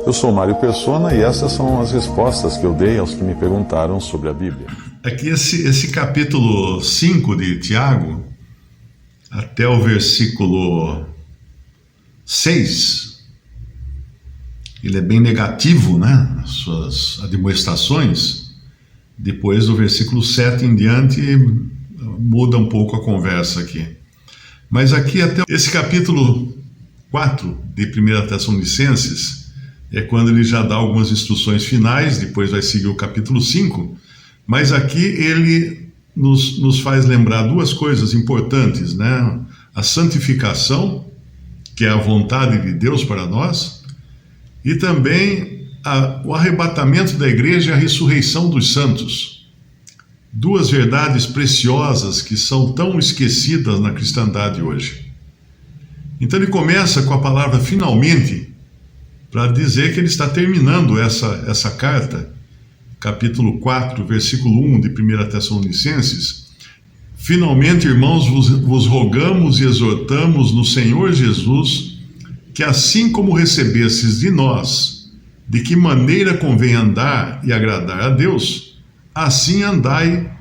Eu sou Mário Persona e essas são as respostas que eu dei aos que me perguntaram sobre a Bíblia. Aqui esse capítulo 5 de Tiago, até o versículo 6, ele é bem negativo, né? As suas admoestações. Depois do versículo 7 em diante, muda um pouco a conversa aqui. Mas aqui até esse capítulo 4 de 1 Tessalonicenses, é quando ele já dá algumas instruções finais, depois vai seguir o capítulo 5, mas aqui ele nos faz lembrar duas coisas importantes, né? A santificação, que é a vontade de Deus para nós, e também o arrebatamento da igreja e a ressurreição dos santos. Duas verdades preciosas que são tão esquecidas na cristandade hoje. Então ele começa com a palavra finalmente, para dizer que ele está terminando essa carta, capítulo 4, versículo 1 de 1 Tessalonicenses. Finalmente, irmãos, vos rogamos e exortamos no Senhor Jesus, que assim como recebestes de nós, de que maneira convém andar e agradar a Deus, assim andai,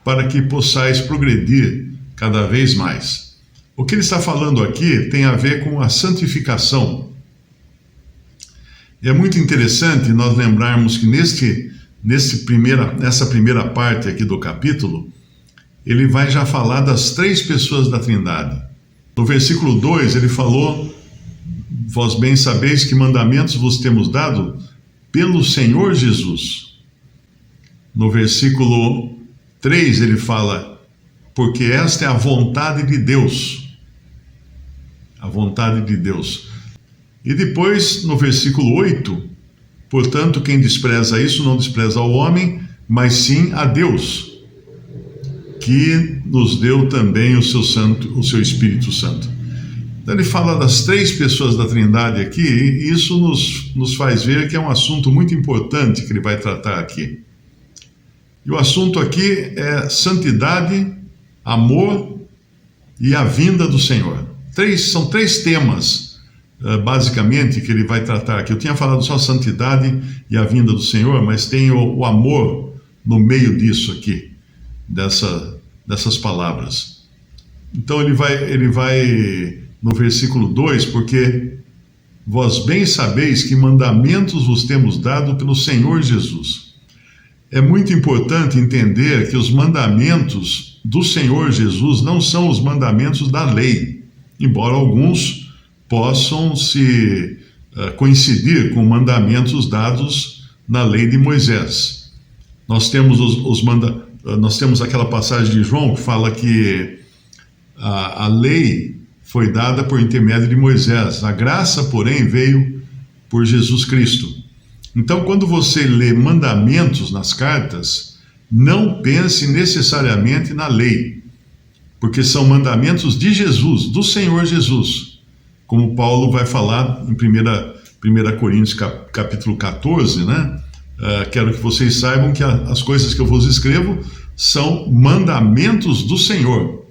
para que possais progredir cada vez mais. O que ele está falando aqui tem a ver com a santificação. É muito interessante nós lembrarmos que nessa primeira parte aqui do capítulo, ele vai já falar das três pessoas da Trindade. No versículo 2 ele falou: vós bem sabeis que mandamentos vos temos dado pelo Senhor Jesus. No versículo 3 ele fala: porque esta é a vontade de Deus. A vontade de Deus. E depois, no versículo 8, portanto, quem despreza isso não despreza ao homem, mas sim a Deus, que nos deu também o seu Espírito Santo. Então ele fala das três pessoas da Trindade aqui, e isso nos faz ver que é um assunto muito importante que ele vai tratar aqui. E o assunto aqui é santidade, amor e a vinda do Senhor. São três temas, basicamente, que ele vai tratar aqui. Eu tinha falado só santidade e a vinda do Senhor, mas tem o amor no meio disso aqui, dessas palavras. Então ele vai no versículo 2, porque vós bem sabeis que mandamentos vos temos dado pelo Senhor Jesus. É muito importante entender que os mandamentos do Senhor Jesus não são os mandamentos da lei, embora alguns possam se coincidir com mandamentos dados na lei de Moisés. Nós temos nós temos aquela passagem de João que fala que a lei foi dada por intermédio de Moisés, a graça, porém, veio por Jesus Cristo. Então, quando você lê mandamentos nas cartas, não pense necessariamente na lei, porque são mandamentos de Jesus, do Senhor Jesus. Como Paulo vai falar em 1 Coríntios capítulo 14, né? Quero que vocês saibam que as coisas que eu vos escrevo são mandamentos do Senhor.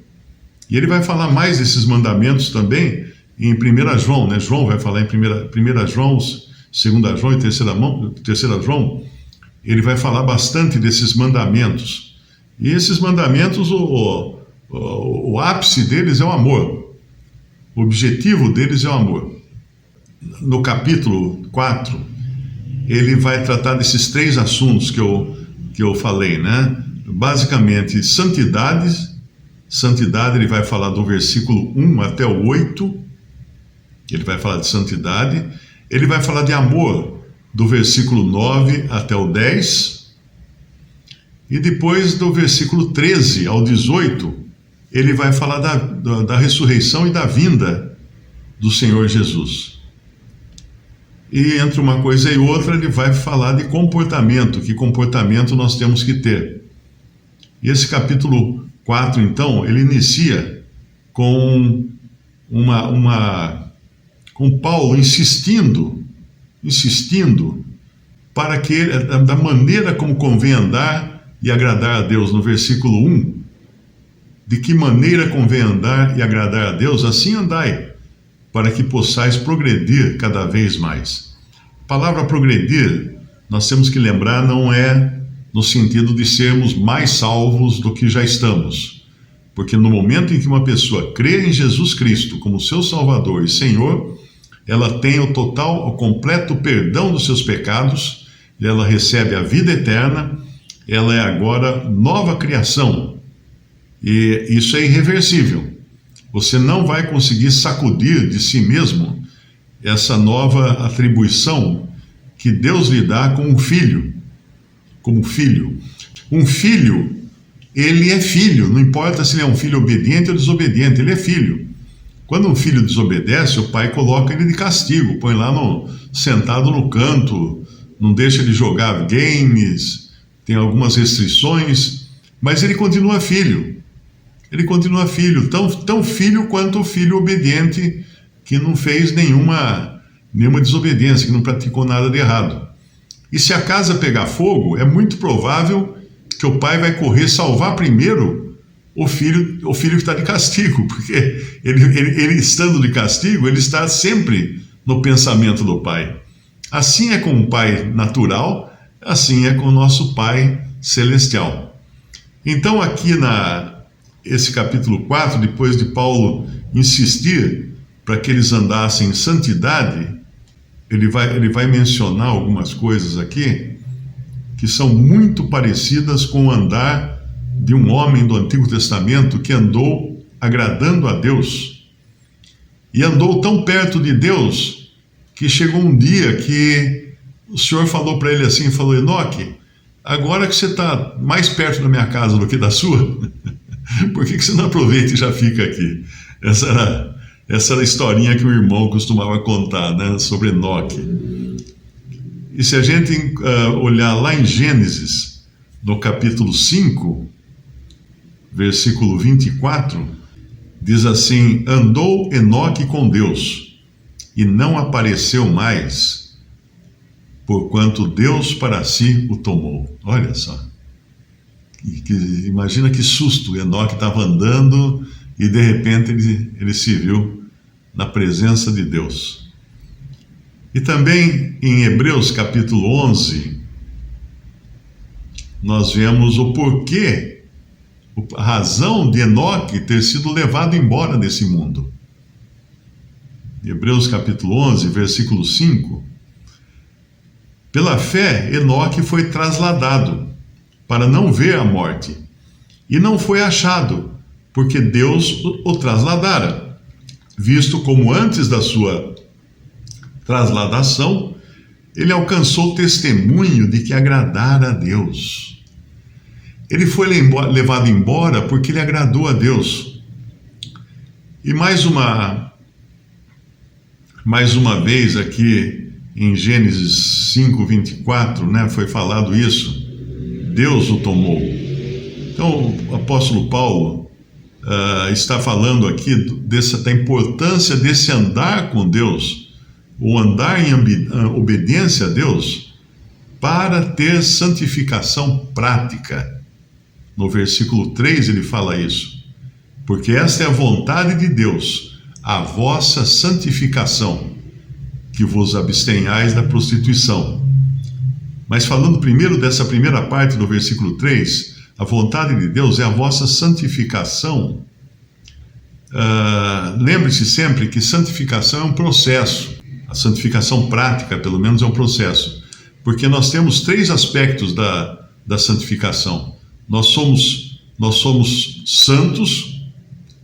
E ele vai falar mais desses mandamentos também em 1 João, né? João vai falar em 1 João, 2 João e 3 João. Ele vai falar bastante desses mandamentos. E esses mandamentos, o ápice deles é o amor. O objetivo deles é o amor. No capítulo 4, ele vai tratar desses três assuntos que eu falei, né? Basicamente, santidade, ele vai falar do versículo 1 até o 8, ele vai falar de santidade. Ele vai falar de amor, do versículo 9 até o 10, e depois do versículo 13 ao 18, ele vai falar da ressurreição e da vinda do Senhor Jesus. E entre uma coisa e outra, ele vai falar de comportamento, que comportamento nós temos que ter. E esse capítulo 4, então, ele inicia com com Paulo insistindo para que, da maneira como convém andar e agradar a Deus, no versículo 1, de que maneira convém andar e agradar a Deus, assim andai, para que possais progredir cada vez mais. A palavra progredir, nós temos que lembrar, não é no sentido de sermos mais salvos do que já estamos. Porque no momento em que uma pessoa crê em Jesus Cristo como seu Salvador e Senhor, ela tem o completo perdão dos seus pecados, ela recebe a vida eterna, ela é agora nova criação. E isso é irreversível. Você não vai conseguir sacudir de si mesmo essa nova atribuição que Deus lhe dá como filho. Como filho. Um filho, ele é filho, não importa se ele é um filho obediente ou desobediente, ele é filho. Quando um filho desobedece, o pai coloca ele de castigo, põe lá sentado no canto, não deixa ele jogar games, tem algumas restrições, mas ele continua filho. Ele continua filho, tão filho quanto o filho obediente que não fez nenhuma desobediência, que não praticou nada de errado. E se a casa pegar fogo, é muito provável que o pai vai correr salvar primeiro o filho que está de castigo, porque ele estando de castigo, ele está sempre no pensamento do pai. Assim é com o pai natural, assim é com o nosso pai celestial. Então aqui esse capítulo 4, depois de Paulo insistir para que eles andassem em santidade, ele vai mencionar algumas coisas aqui que são muito parecidas com o andar de um homem do Antigo Testamento que andou agradando a Deus. E andou tão perto de Deus que chegou um dia que o Senhor falou para ele assim, falou: Enoque, agora que você está mais perto da minha casa do que da sua, por que você não aproveita e já fica aqui? Essa era a historinha que o irmão costumava contar, né, sobre Enoque. E se a gente olhar lá em Gênesis, no capítulo 5, versículo 24, diz assim: andou Enoque com Deus, e não apareceu mais, porquanto Deus para si o tomou. Olha só. Imagina que susto, Enoque estava andando e de repente ele se viu na presença de Deus. E também em Hebreus capítulo 11, nós vemos o porquê, a razão de Enoque ter sido levado embora desse mundo. Hebreus capítulo 11, versículo 5. Pela fé, Enoque foi trasladado para não ver a morte, e não foi achado, porque Deus o trasladara, visto como antes da sua trasladação, ele alcançou testemunho de que agradara a Deus. Ele foi levado embora porque ele agradou a Deus. E mais uma vez aqui em Gênesis 5:24, né, foi falado isso. Deus o tomou. Então o apóstolo Paulo está falando aqui da importância desse andar com Deus, o andar em obediência a Deus, para ter santificação prática. No versículo 3 ele fala isso. Porque esta é a vontade de Deus, a vossa santificação, que vos abstenhais da prostituição. Mas falando primeiro dessa primeira parte do versículo 3, a vontade de Deus é a vossa santificação. Lembre-se sempre que santificação é um processo. A santificação prática, pelo menos, é um processo. Porque nós temos 3 aspectos da santificação. Nós somos santos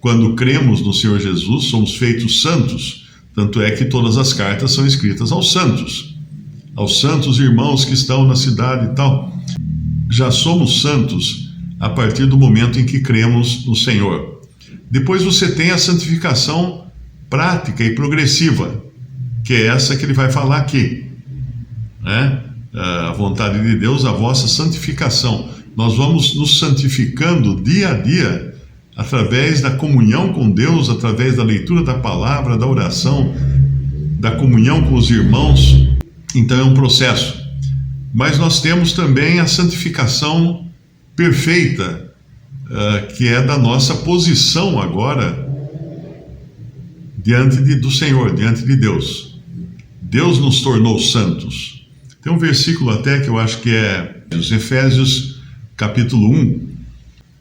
quando cremos no Senhor Jesus, somos feitos santos. Tanto é que todas as cartas são escritas aos santos irmãos que estão na cidade e tal. Já somos santos a partir do momento em que cremos no Senhor. Depois você tem a santificação prática e progressiva, que é essa que ele vai falar aqui, né? A vontade de Deus, a vossa santificação. Nós vamos nos santificando dia a dia através da comunhão com Deus, através da leitura da palavra, da oração, da comunhão com os irmãos. Então é um processo. Mas nós temos também a santificação perfeita, que é da nossa posição agora do Senhor, diante de Deus. Deus nos tornou santos. Tem um versículo até que eu acho que é os Efésios capítulo 1,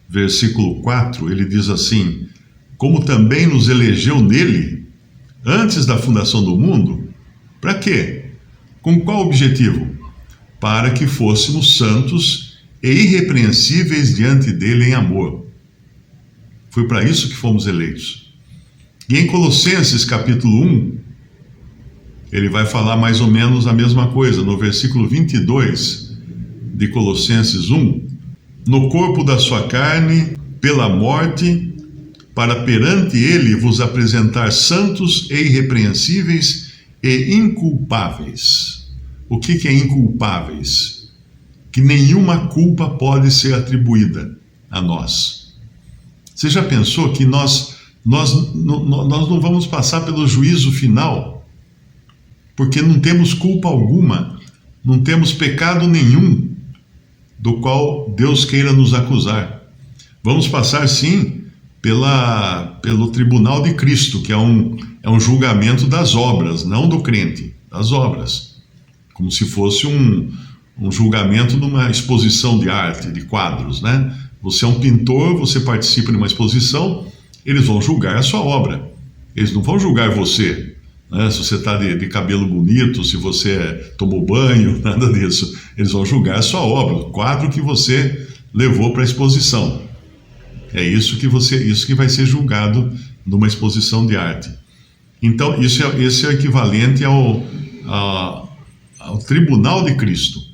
versículo 4, ele diz assim: como também nos elegeu nele, antes da fundação do mundo, para quê? Com qual objetivo? Para que fôssemos santos e irrepreensíveis diante dele em amor. Foi para isso que fomos eleitos. E em Colossenses capítulo 1, ele vai falar mais ou menos a mesma coisa, no versículo 22 de Colossenses 1, no corpo da sua carne, pela morte, para perante ele vos apresentar santos e irrepreensíveis e inculpáveis. O que é inculpáveis? Que nenhuma culpa pode ser atribuída a nós. Você já pensou que nós não vamos passar pelo juízo final? Porque não temos culpa alguma, não temos pecado nenhum do qual Deus queira nos acusar. Vamos passar, sim, pelo tribunal de Cristo, que é um julgamento das obras, não do crente, das obras. Como se fosse um julgamento numa exposição de arte, de quadros, né? Você é um pintor, você participa de uma exposição, eles vão julgar a sua obra. Eles não vão julgar você, né? Se você está de cabelo bonito, se você tomou banho, nada disso. Eles vão julgar a sua obra, o quadro que você levou para a exposição. É isso que vai ser julgado numa exposição de arte. Então, esse é o equivalente ao tribunal de Cristo.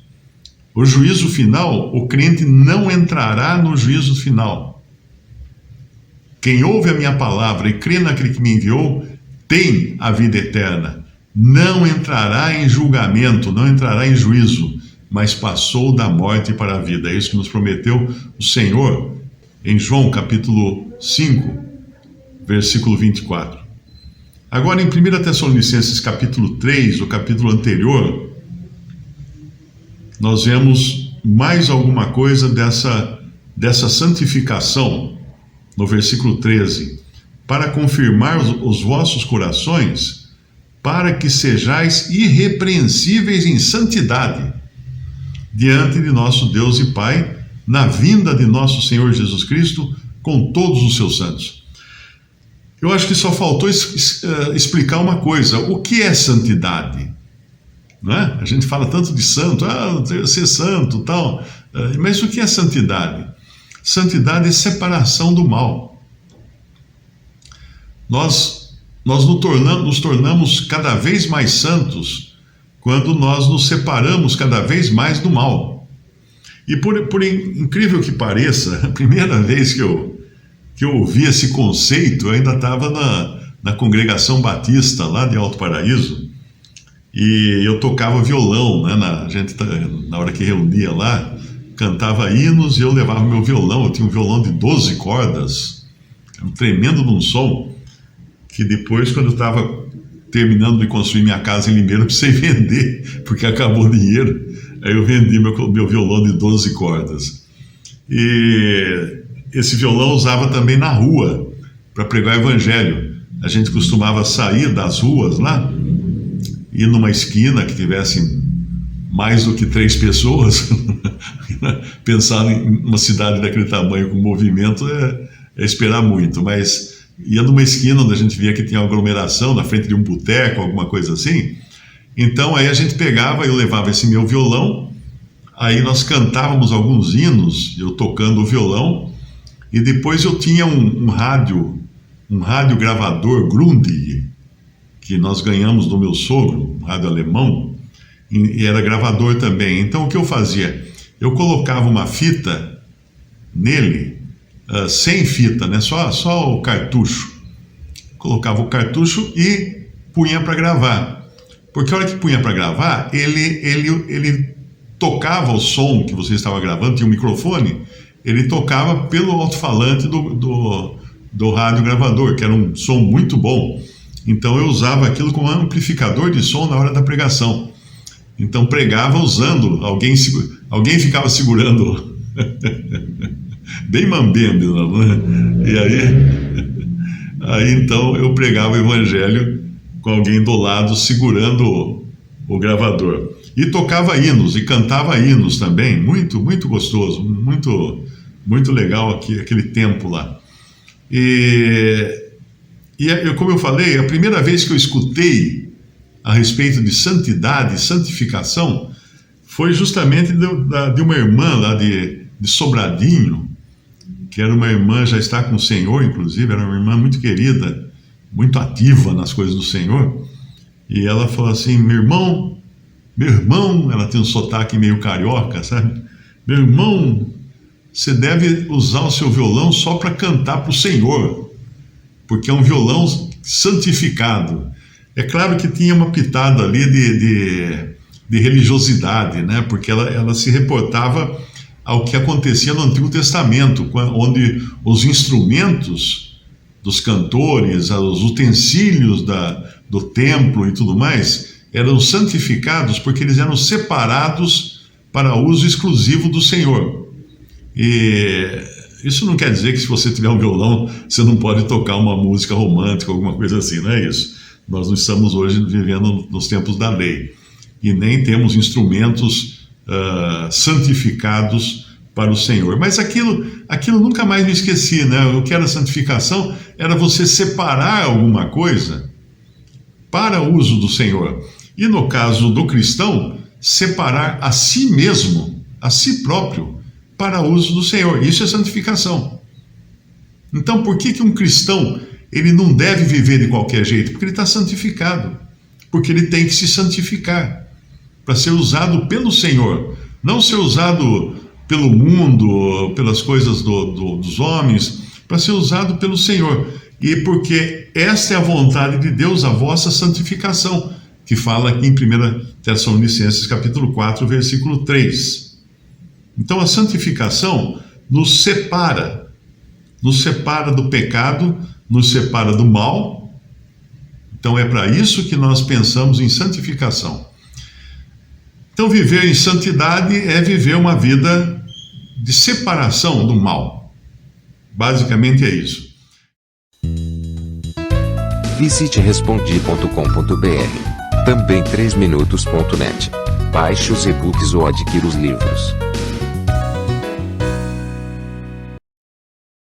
O juízo final, o crente não entrará no juízo final. Quem ouve a minha palavra e crê naquele que me enviou, tem a vida eterna. Não entrará em julgamento, não entrará em juízo, mas passou da morte para a vida. É isso que nos prometeu o Senhor em João capítulo 5, versículo 24. Agora em 1 Tessalonicenses capítulo 3, o capítulo anterior, nós vemos mais alguma coisa dessa santificação, no versículo 13, para confirmar os vossos corações, para que sejais irrepreensíveis em santidade, diante de nosso Deus e Pai, na vinda de nosso Senhor Jesus Cristo, com todos os seus santos. Eu acho que só faltou explicar uma coisa: o que é santidade? Não é? A gente fala tanto de santo, ser santo, tal, mas o que é santidade? Santidade é separação do mal. Nós nos tornamos cada vez mais santos quando nós nos separamos cada vez mais do mal. E por incrível que pareça, a primeira vez que eu ouvi esse conceito, eu ainda estava na congregação batista lá de Alto Paraíso, e eu tocava violão, né? A gente, na hora que reunia lá, cantava hinos e eu levava meu violão. Eu tinha um violão de 12 cordas, um tremendo de um som, que depois, quando eu estava terminando de construir minha casa em Limeira, eu precisei vender, porque acabou o dinheiro. Aí eu vendi meu violão de 12 cordas. E esse violão eu usava também na rua, para pregar o evangelho. A gente costumava sair das ruas lá, ir numa esquina que tivesse mais do que 3 pessoas. Pensar em uma cidade daquele tamanho com movimento é esperar muito, mas ia numa esquina onde a gente via que tinha aglomeração, na frente de um boteco, alguma coisa assim. Então aí a gente pegava, eu levava esse meu violão, aí nós cantávamos alguns hinos, eu tocando o violão, e depois eu tinha um rádio gravador Grundig, que nós ganhamos do meu sogro, um rádio alemão, e era gravador também. Então o que eu fazia? Eu colocava uma fita nele, sem fita, né? Só o cartucho. Colocava o cartucho e punha para gravar. Porque a hora que punha para gravar, ele tocava o som que você estava gravando, tinha um microfone, ele tocava pelo alto-falante do rádio gravador, que era um som muito bom. Então eu usava aquilo como amplificador de som na hora da pregação. Então pregava usando, alguém ficava segurando, bem mambembe, né? Aí então eu pregava o evangelho com alguém do lado segurando o gravador. E tocava hinos e cantava hinos também, muito, muito gostoso, muito, muito legal aquele tempo lá. Como eu falei, a primeira vez que eu escutei a respeito de santidade e santificação foi justamente de uma irmã lá de Sobradinho, que era uma irmã, já está com o Senhor, inclusive, era uma irmã muito querida, muito ativa nas coisas do Senhor. E ela falou assim: meu irmão, ela tem um sotaque meio carioca, sabe? Meu irmão, você deve usar o seu violão só para cantar para o Senhor, porque é um violão santificado. É claro que tinha uma pitada ali de religiosidade, né? Porque ela se reportava ao que acontecia no Antigo Testamento, onde os instrumentos dos cantores, os utensílios do templo e tudo mais, eram santificados porque eles eram separados para uso exclusivo do Senhor. E isso não quer dizer que se você tiver um violão, você não pode tocar uma música romântica, alguma coisa assim, não é isso. Nós não estamos hoje vivendo nos tempos da lei. E nem temos instrumentos santificados para o Senhor. Mas aquilo nunca mais me esqueci, né? O que era santificação era você separar alguma coisa para o uso do Senhor. E no caso do cristão, separar a si mesmo, a si próprio, para o uso do Senhor. Isso é santificação. Então, por que um cristão ele não deve viver de qualquer jeito? Porque ele está santificado. Porque ele tem que se santificar para ser usado pelo Senhor. Não ser usado pelo mundo, pelas coisas dos homens, para ser usado pelo Senhor. E porque esta é a vontade de Deus, a vossa santificação, que fala aqui em 1 Tessalonicenses capítulo 4, versículo 3. Então a santificação nos separa do pecado, nos separa do mal. Então é para isso que nós pensamos em santificação. Então viver em santidade é viver uma vida de separação do mal. Basicamente é isso. Visite respondi.com.br. Também 3minutos.net. Baixe os e-books ou adquira os livros.